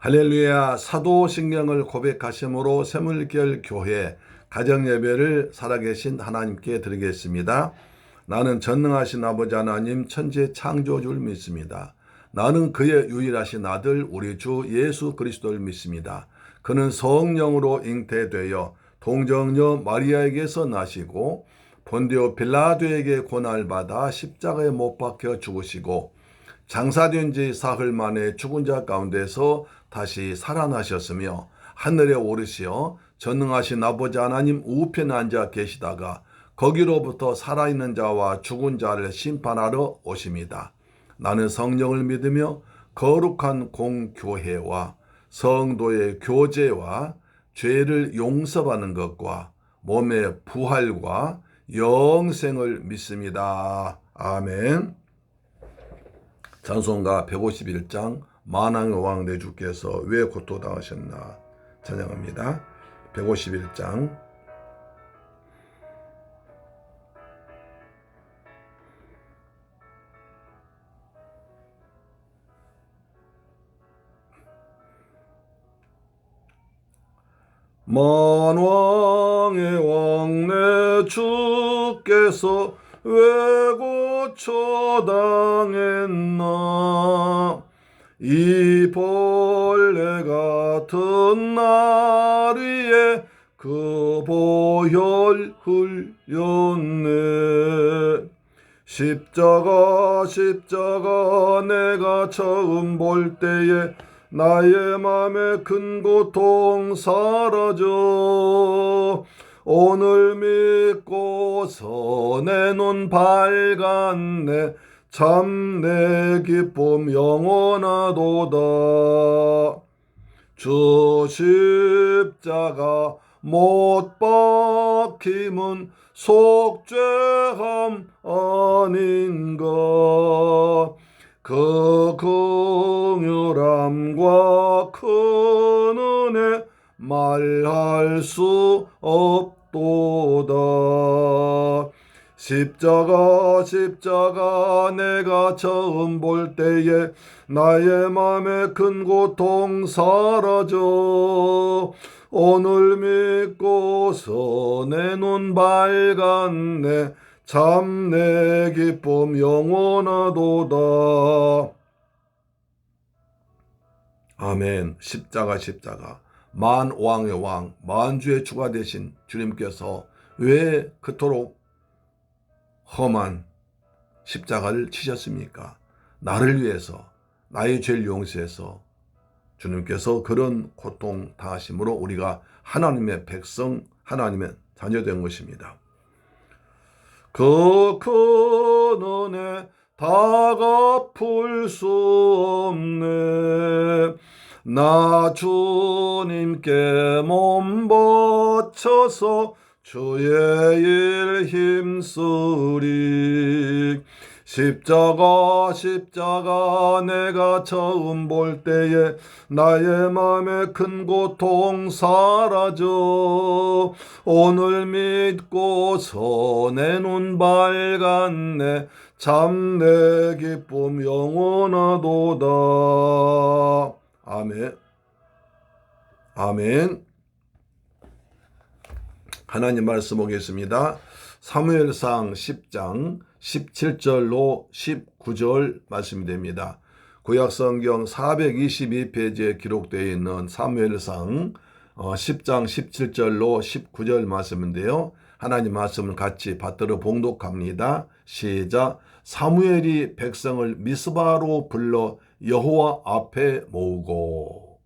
할렐루야. 사도신경을 고백하심으로 새물결 교회 가정예배를 살아계신 하나님께 드리겠습니다. 나는 전능하신 아버지 하나님 천지 창조주를 믿습니다. 나는 그의 유일하신 아들 우리 주 예수 그리스도를 믿습니다. 그는 성령으로 잉태되어 동정녀 마리아에게서 나시고 본디오 빌라도에게 고난을 받아 십자가에 못 박혀 죽으시고 장사된 지 사흘 만에 죽은 자 가운데서 다시 살아나셨으며 하늘에 오르시어 전능하신 아버지 하나님 우편에 앉아 계시다가 거기로부터 살아있는 자와 죽은 자를 심판하러 오십니다. 나는 성령을 믿으며 거룩한 공교회와 성도의 교제와 죄를 용서받는 것과 몸의 부활과 영생을 믿습니다. 아멘. 찬송가 151장 만왕의 왕 내 주께서 왜 고통당하셨나 찬양합니다. 151장 만왕의 왕 내 주께서 왜 고초당했나 이 벌레 같은 날 위에 그 보혈 흘렸네. 십자가 내가 처음 볼 때에 나의 맘에 큰 고통 사라져 오늘 믿고서 내 눈 밝았네. 참 내 기쁨 영원하도다. 주 십자가 못 박힘은 속죄함 아닌가. 그 긍휼함과 큰 은혜 말할 수 없도다. 십자가 내가 처음 볼 때에 나의 맘에 큰 고통 사라져 오늘 믿고서 내 눈 밝았네. 참 내 기쁨 영원하도다. 아멘. 십자가 만왕의 왕 만주의 주가 되신 주님께서 왜 그토록 험한 십자가를 치셨습니까? 나를 위해서 나의 죄를 용서해서 주님께서 그런 고통 당하심으로 우리가 하나님의 백성 하나님의 자녀된 것입니다. 그 큰 은혜 다 갚을 수 없네. 나 주님께 몸 바쳐서 주의 일 힘쓰리. 십자가 내가 처음 볼 때에 나의 맘에 큰 고통 사라져 오늘 믿고서 내 눈 밝았네. 참 내 기쁨 영원하도다. 아멘. 아멘. 하나님 말씀 보겠습니다. 사무엘상 10장 17절로 19절 말씀이 됩니다. 구약성경 422페이지에 기록되어 있는 사무엘상 10장 17절로 19절 말씀인데요. 하나님 말씀을 같이 받들어 봉독합니다. 시작. 사무엘이 백성을 미스바로 불러 여호와 앞에 모으고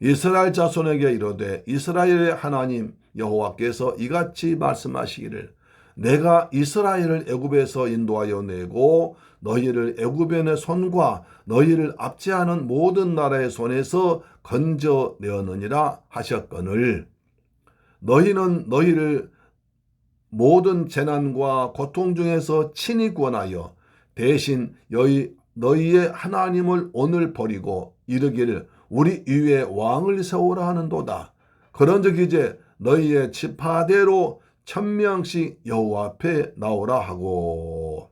이스라엘 자손에게 이르되 이스라엘의 하나님 여호와께서 이같이 말씀하시기를 내가 이스라엘을 애굽에서 인도하여 내고 너희를 애굽인의 손과 너희를 압제하는 모든 나라의 손에서 건져내었느니라 하셨거늘 너희는 너희를 모든 재난과 고통 중에서 친히 구원하여 대신 너희의 하나님을 오늘 버리고 이르기를 우리 위에 왕을 세우라 하는도다. 그런즉 이제 너희의 지파대로 1000명씩 여호와 앞에 나오라 하고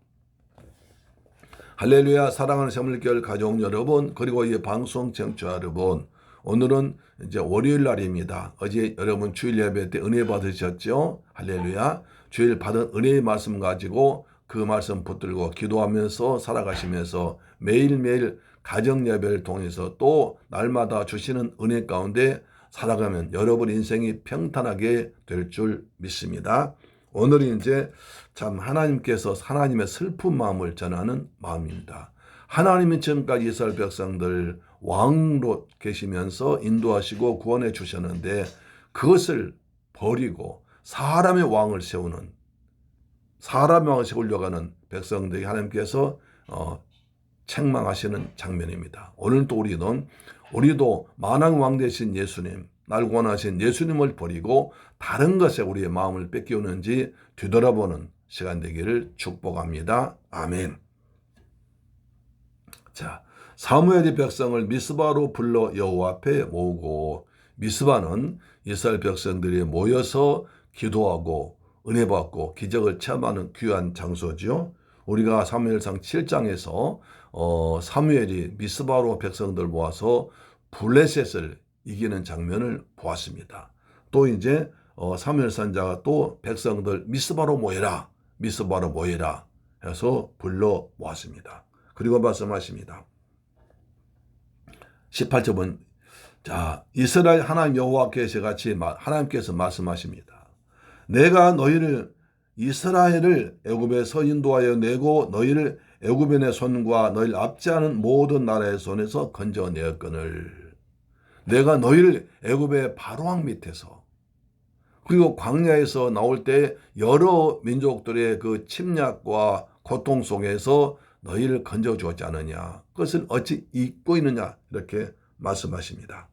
할렐루야. 사랑하는 새물결 가족 여러분, 그리고 이 방송 청취자 여러분, 오늘은 이제 월요일 날입니다. 어제 여러분 주일 예배 때 은혜 받으셨죠? 할렐루야. 주일 받은 은혜의 말씀 가지고 그 말씀 붙들고 기도하면서 살아가시면서 매일매일 가정 예배를 통해서 또 날마다 주시는 은혜 가운데 살아가면 여러분 인생이 평탄하게 될 줄 믿습니다. 오늘은 이제 참 하나님께서 하나님의 슬픈 마음을 전하는 마음입니다. 하나님이 지금까지 이스라엘 백성들 왕으로 계시면서 인도하시고 구원해 주셨는데 그것을 버리고 사람의 왕을 세우는, 사람의 왕을 세우려고 하는 백성들이 하나님께서 책망하시는 장면입니다. 오늘 또 우리도 만왕 왕 되신 예수님, 날 구원하신 예수님을 버리고 다른 것에 우리의 마음을 뺏기우는지 뒤돌아보는 시간 되기를 축복합니다. 아멘. 자, 사무엘이 백성을 미스바로 불러 여호와 앞에 모으고, 미스바는 이스라엘 백성들이 모여서 기도하고 은혜 받고 기적을 체험하는 귀한 장소죠. 우리가 사무엘상 7장에서 사무엘이 미스바로 백성들 모아서 블레셋을 이기는 장면을 보았습니다. 또 이제 사무엘 선지자가 또 백성들 미스바로 모여라, 미스바로 모여라 해서 불러 모았습니다. 그리고 말씀하십니다. 18절은 자, 이스라엘 하나님 여호와께서 같이 하나님께서 말씀하십니다. 내가 너희를 이스라엘을 애굽에서 인도하여 내고 너희를 애굽인의 손과 너희를 압제하는 모든 나라의 손에서 건져내었거늘 내가 너희를 애굽의 바로왕 밑에서 그리고 광야에서 나올 때 여러 민족들의 그 침략과 고통 속에서 너희를 건져주었지 않느냐. 그것을 어찌 잊고 있느냐. 이렇게 말씀하십니다.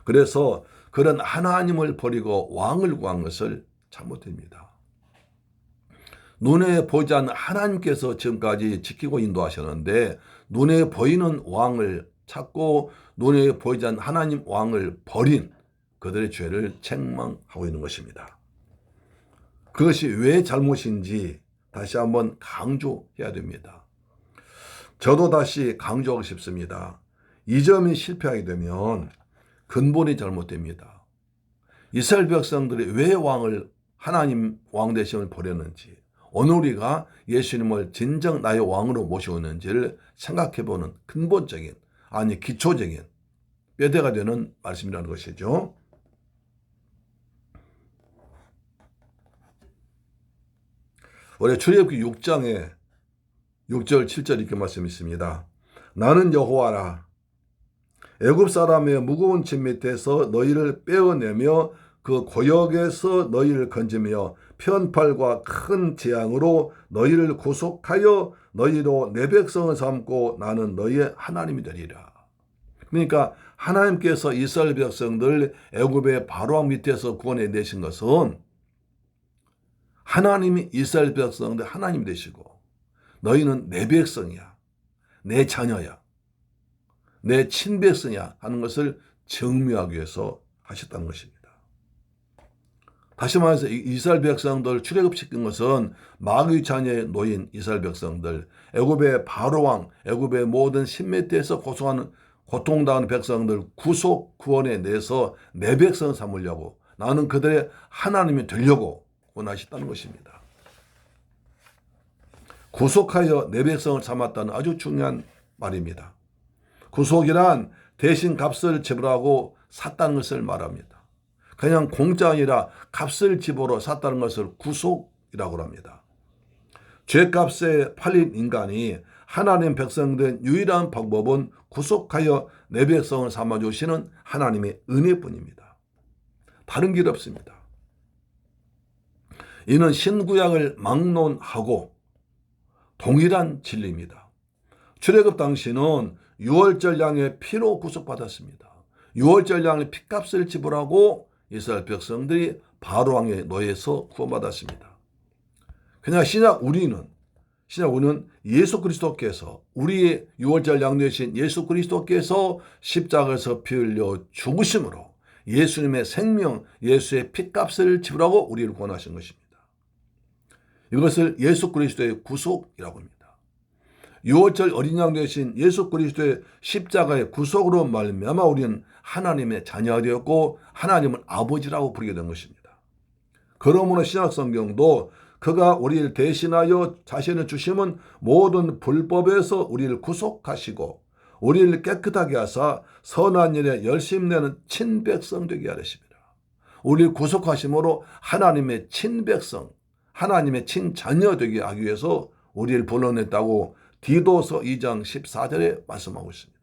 그래서 그런 하나님을 버리고 왕을 구한 것을 잘못됩니다. 눈에 보이지 않는 하나님께서 지금까지 지키고 인도하셨는데 눈에 보이는 왕을 찾고 눈에 보이지 않는 하나님 왕을 버린 그들의 죄를 책망하고 있는 것입니다. 그것이 왜 잘못인지 다시 한번 강조해야 됩니다. 저도 다시 강조하고 싶습니다. 이 점이 실패하게 되면 근본이 잘못됩니다. 이스라엘 백성들이 왜 하나님 왕 대신을 버렸는지, 오늘 우리가 예수님을 진정 나의 왕으로 모시고 있는지를 생각해보는 근본적인, 아니 기초적인 뼈대가 되는 말씀이라는 것이죠. 우리 출애굽기 6장에 6절 7절 이렇게 말씀이 있습니다. 나는 여호와라. 애굽 사람의 무거운 짐 밑에서 너희를 빼어내며 그 고역에서 너희를 건지며 편팔과 큰 재앙으로 너희를 구속하여 너희로 내 백성을 삼고 나는 너희의 하나님이 되리라. 그러니까 하나님께서 이스라엘 백성들 애굽의 바로왕 밑에서 구원해 내신 것은 하나님이 이스라엘 백성들 하나님 되시고 너희는 내 백성이야, 내 자녀야, 내 친백성이야 하는 것을 증명하기 위해서 하셨다는 것입니다. 다시 말해서 이스라엘 백성들 출애굽시킨 것은 마귀 자녀에 놓인 이스라엘 백성들, 애굽의 바로왕, 애굽의 모든 신메대에서 고통당하는 백성들 구원해 내서 내 백성 삼으려고, 나는 그들의 하나님이 되려고 원하셨다는 것입니다. 구속하여 내 백성을 삼았다는 아주 중요한 말입니다. 구속이란 대신 값을 지불하고 샀다는 것을 말합니다. 그냥 공짜 아니라 값을 지불로 샀다는 것을 구속이라고 합니다. 죄값에 팔린 인간이 하나님 백성된 유일한 방법은 구속하여 내 백성을 삼아주시는 하나님의 은혜뿐입니다. 다른 길 없습니다. 이는 신구약을 막론하고 동일한 진리입니다. 출애굽 당시는 유월절 양의 피로 구속받았습니다. 유월절 양의 피값을 지불하고 이스라엘 백성들이 바로왕의 노예에서 구원받았습니다. 그냥 신약 우리는 예수 그리스도께서, 우리의 유월절 양 되신 예수 그리스도께서 십자가에서 피 흘려 죽으심으로 예수님의 생명, 예수의 피값을 지불하고 우리를 구원하신 것입니다. 이것을 예수 그리스도의 구속이라고 합니다. 유월절 어린 양 되신 예수 그리스도의 십자가의 구속으로 말미암아 우리는 하나님의 자녀가 되었고 하나님은 아버지라고 부르게 된 것입니다. 그러므로 신약 성경도 그가 우리를 대신하여 자신을 주심은 모든 불법에서 우리를 구속하시고 우리를 깨끗하게 하사 선한 일에 열심 내는 친백성 되게 하셨습니다. 우리를 구속하심으로 하나님의 친백성, 하나님의 친자녀 되게 하기 위해서 우리를 불러냈다고 디도서 2장 14절에 말씀하고 있습니다.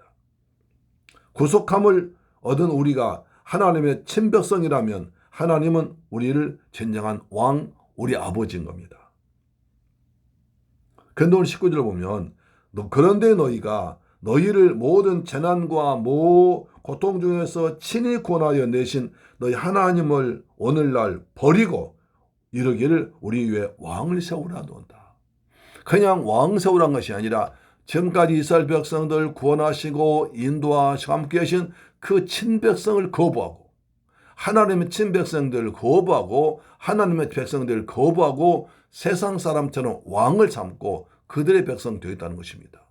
구속함을 얻은 우리가 하나님의 친백성이라면 하나님은 우리를 진정한 왕, 우리 아버지인 겁니다. 그런데 오늘 19절을 보면 그런데 너희가 너희를 모든 재난과 고통 중에서 친히 구원하여 내신 너희 하나님을 오늘날 버리고 이르기를 우리 위에 왕을 세우라 하도다. 그냥 왕 세우란 것이 아니라 지금까지 이스라엘 백성들 구원하시고 인도하시고 함께 하신 그 친백성을 거부하고 하나님의 친백성들을 거부하고 하나님의 백성들을 거부하고 세상 사람처럼 왕을 삼고 그들의 백성 되었다는 것입니다.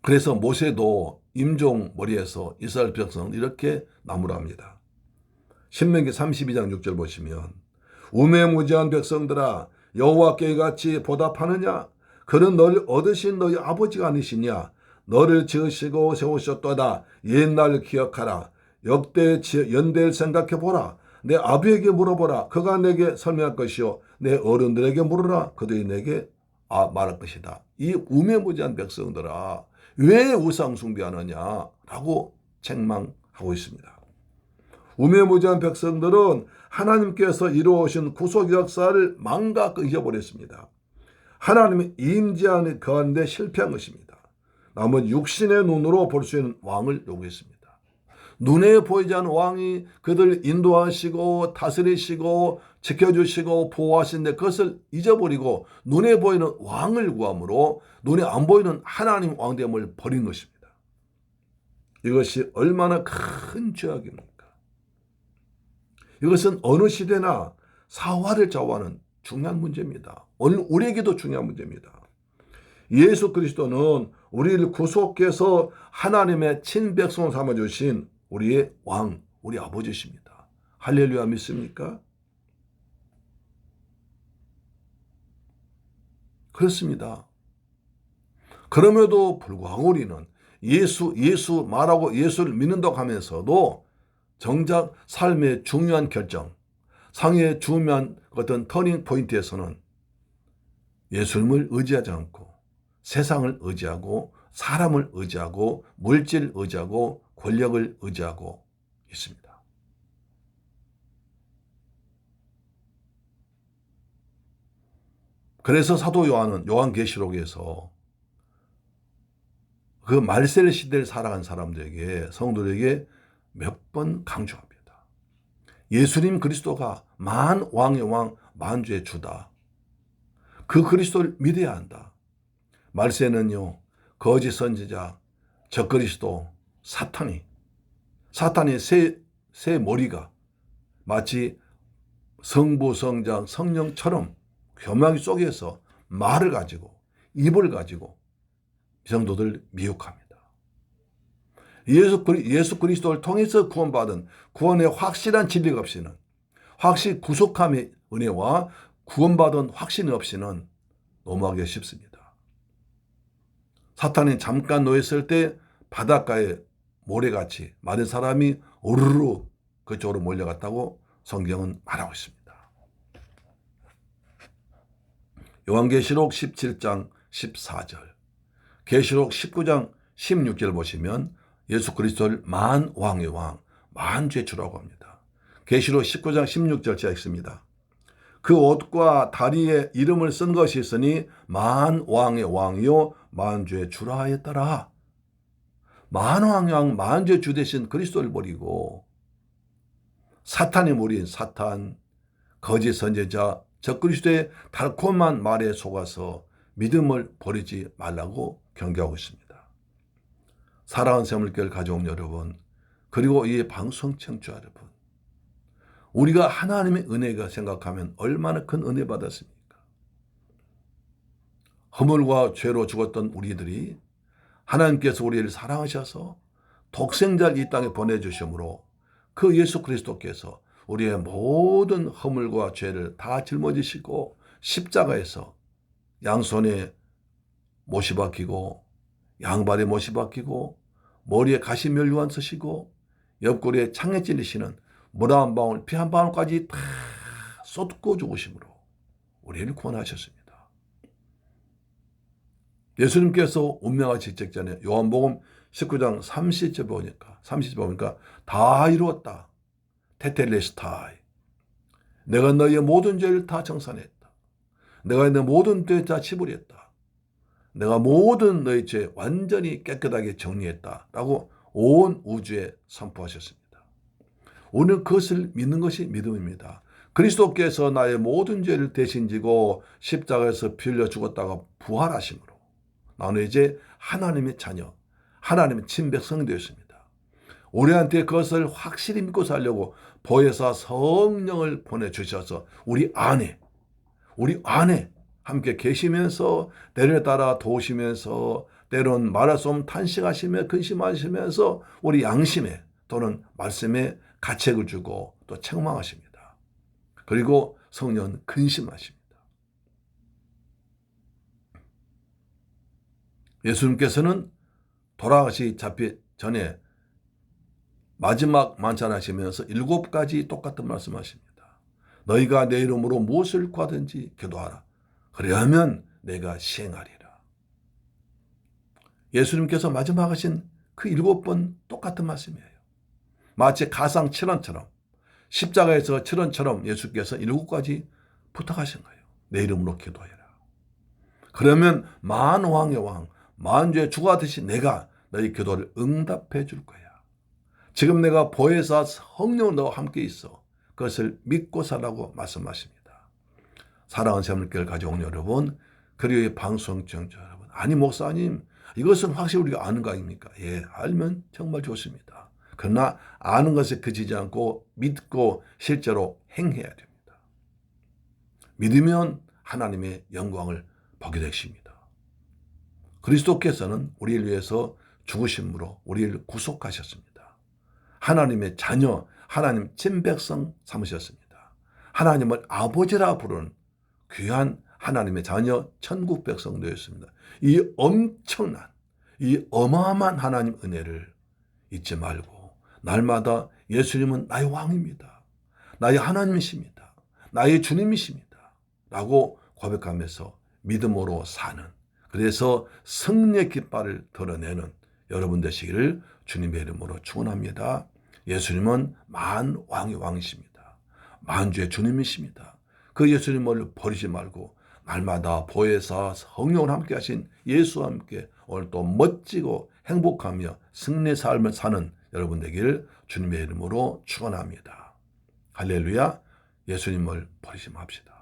그래서 모세도 임종 머리에서 이스라엘 백성을 이렇게 나무랍니다. 신명기 32장 6절 보시면 우매무지한 백성들아 여호와께 이같이 보답하느냐? 그는 너를 얻으신 너희 아버지가 아니시냐? 너를 지으시고 세우셨도다. 옛날 기억하라. 역대 연대를 생각해보라. 내 아비에게 물어보라. 그가 내게 설명할 것이요. 내 어른들에게 물으라. 그들이 내게 말할 것이다. 이 우매무지한 백성들아 왜 우상 숭배하느냐라고 책망하고 있습니다. 우매무지한 백성들은 하나님께서 이루어오신 구속 역사를 망각 잊어버렸습니다. 하나님의 임재 가운데 실패한 것입니다. 남은 육신의 눈으로 볼 수 있는 왕을 요구했습니다. 눈에 보이지 않는 왕이 그들 인도하시고 다스리시고 지켜주시고 보호하시는데 그것을 잊어버리고 눈에 보이는 왕을 구함으로 눈에 안 보이는 하나님 왕됨을 버린 것입니다. 이것이 얼마나 큰 죄악입니까? 이것은 어느 시대나 사화를 좌우하는 중요한 문제입니다. 오늘 우리에게도 중요한 문제입니다. 예수 그리스도는 우리를 구속해서 하나님의 친백성을 삼아주신 우리의 왕, 우리 아버지십니다. 할렐루야 믿습니까? 그렇습니다. 그럼에도 불구하고 우리는 예수 말하고 예수를 믿는다고 하면서도 정작 삶의 중요한 결정, 상의 중요한 어떤 터닝 포인트에서는 예수님을 의지하지 않고 세상을 의지하고 사람을 의지하고 물질을 의지하고 권력을 의지하고 있습니다. 그래서 사도 요한은 요한계시록에서 그 말셀 시대를 살아간 사람들에게 성도들에게 몇 번 강조합니다. 예수님 그리스도가 만왕의 왕, 만주의 주다. 그 그리스도를 믿어야 한다. 말세는요, 거짓 선지자, 적그리스도, 사탄이 새 머리가 마치 성부, 성자, 성령처럼 교묘하게 속에서 말을 가지고 입을 가지고 성도들 미혹합니다. 예수 그리스도를 통해서 구원받은 구원의 확실한 진리가 없이는 확실히 구속함의 은혜와 구원받은 확신이 없이는 넘어가기 쉽습니다. 사탄이 잠깐 놓였을 때 바닷가에 모래같이 많은 사람이 우르르 그쪽으로 몰려갔다고 성경은 말하고 있습니다. 요한계시록 17장 14절, 계시록 19장 16절 보시면 예수 그리스도를 만왕의 왕, 만주의 주라고 합니다. 계시록 19장 16절 제가 읽습니다. 그 옷과 다리에 이름을 쓴 것이 있으니 만왕의 왕이요 만주의 주라 하였더라. 만왕의 왕, 만주의 주 대신 그리스도를 버리고 사탄의 무리인 사탄, 거짓 선지자, 적그리스도의 달콤한 말에 속아서 믿음을 버리지 말라고 경고하고 있습니다. 사랑하는 새물교회 가족 여러분, 그리고 이 방송 청취자 여러분, 우리가 하나님의 은혜가 생각하면 얼마나 큰 은혜 받았습니까? 허물과 죄로 죽었던 우리들이 하나님께서 우리를 사랑하셔서 독생자를 이 땅에 보내주심으로 그 예수 그리스도께서 우리의 모든 허물과 죄를 다 짊어지시고 십자가에서 양손에 못이 박히고 양발에 못이 박히고 머리에 가시 멸류관 쓰시고 옆구리에 창에 찔리시는 물 한 방울 피 한 방울까지 다 쏟고 죽으심으로 우리를 구원하셨습니다. 예수님께서 운명하시기 직전에 요한복음 19장 30절 보니까 다 이루었다. 테텔레스타이. 내가 너희의 모든 죄를 다 정산했다. 내가 너 모든 죄를 다 치부렸다. 내가 모든 너희 죄 완전히 깨끗하게 정리했다. 라고 온 우주에 선포하셨습니다. 오늘 그것을 믿는 것이 믿음입니다. 그리스도께서 나의 모든 죄를 대신 지고 십자가에서 피 흘려 죽었다가 부활하심으로 나는 이제 하나님의 자녀, 하나님의 친백성이 되었습니다. 우리한테 그것을 확실히 믿고 살려고 보혜사 성령을 보내주셔서 우리 안에 함께 계시면서 때를 따라 도우시면서 때론 말할 수 없는 탄식하시며 근심하시면서 우리 양심에 또는 말씀에 가책을 주고 또 책망하십니다. 그리고 성령은 근심하십니다. 예수님께서는 돌아가시 잡기 전에 마지막 만찬하시면서 7가지 똑같은 말씀하십니다. 너희가 내 이름으로 무엇을 구하든지 기도하라. 그리하면 내가 시행하리라. 예수님께서 마지막 하신 그 7번 똑같은 말씀이에요. 마치 가상 7원처럼 십자가에서 7원처럼 예수께서 7가지 부탁하신 거예요. 내 이름으로 기도해라. 그러면 만왕의 왕, 만주의 주가 되신 내가 너희 기도를 응답해 줄 거야. 지금 내가 보혜사 성령 너와 함께 있어. 그것을 믿고 살라고 말씀하십니다. 사랑하는 새물교회를 가져온 여러분, 그리고 이 방송 청취자 여러분, 아니 목사님 이것은 확실히 우리가 아는 거 아닙니까? 예, 알면 정말 좋습니다. 그러나 아는 것에 그치지 않고 믿고 실제로 행해야 됩니다. 믿으면 하나님의 영광을 보게 되십니다. 그리스도께서는 우리를 위해서 죽으심으로 우리를 구속하셨습니다. 하나님의 자녀, 하나님 친백성 삼으셨습니다. 하나님을 아버지라 부르는 귀한 하나님의 자녀 천국 백성 되었습니다. 이 엄청난, 이 어마어마한 하나님 은혜를 잊지 말고 날마다 예수님은 나의 왕입니다. 나의 하나님이십니다. 나의 주님이십니다. 라고 고백하면서 믿음으로 사는, 그래서 승리의 깃발을 드러내는 여러분 되시기를 주님의 이름으로 축원합니다. 예수님은 만왕의 왕이십니다. 만주의 주님이십니다. 그 예수님을 버리지 말고 날마다 보혜사 성령을 함께 하신 예수와 함께 오늘 또 멋지고 행복하며 승리의 삶을 사는 여러분 되기를 주님의 이름으로 축원합니다. 할렐루야. 예수님을 버리지 맙시다.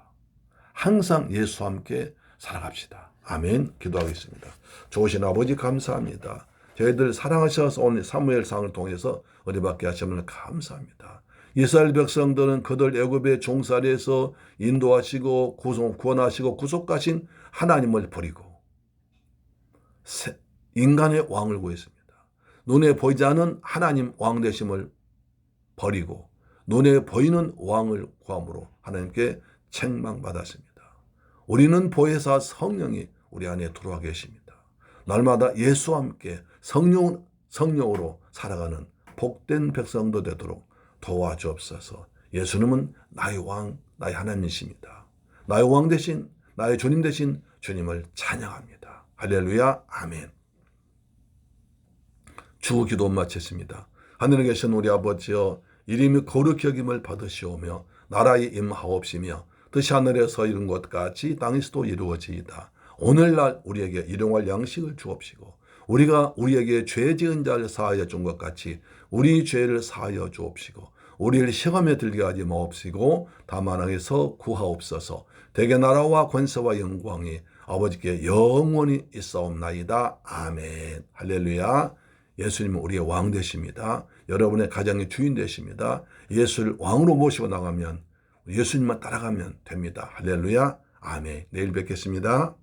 항상 예수와 함께 살아갑시다. 아멘. 기도하겠습니다. 좋으신 아버지 감사합니다. 저희들 사랑하셔서 오늘 사무엘상을 통해서 은혜받게 하심을 감사합니다. 이스라엘 백성들은 그들 애굽의 종살이에서 인도하시고 구원하시고 구속하신 하나님을 버리고 인간의 왕을 구했습니다. 눈에 보이지 않는 하나님 왕 되심을 버리고 눈에 보이는 왕을 구함으로 하나님께 책망받았습니다. 우리는 보혜사 성령이 우리 안에 들어와 계십니다. 날마다 예수와 함께 성령으로 살아가는 복된 백성도 되도록 도와주옵소서. 예수님은 나의 왕, 나의 하나님이십니다. 나의 왕 대신, 나의 주님 대신 주님을 찬양합니다. 할렐루야, 아멘. 주 기도 마쳤습니다. 하늘에 계신 우리 아버지여, 이름이 거룩히 여김을 받으시오며 나라의 임하옵시며 뜻이 하늘에서 이룬 것 같이 땅에서도 이루어지이다. 오늘날 우리에게 일용할 양식을 주옵시고 우리가 우리에게 죄 지은 자를 사하여 준 것 같이 우리 죄를 사하여 주옵시고 우리를 시험에 들게 하지 마옵시고 다만 악에서 구하옵소서. 대개 나라와 권세와 영광이 아버지께 영원히 있사옵나이다. 아멘. 할렐루야. 예수님은 우리의 왕 되십니다. 여러분의 가정의 주인 되십니다. 예수를 왕으로 모시고 나가면 예수님만 따라가면 됩니다. 할렐루야. 아멘. 내일 뵙겠습니다.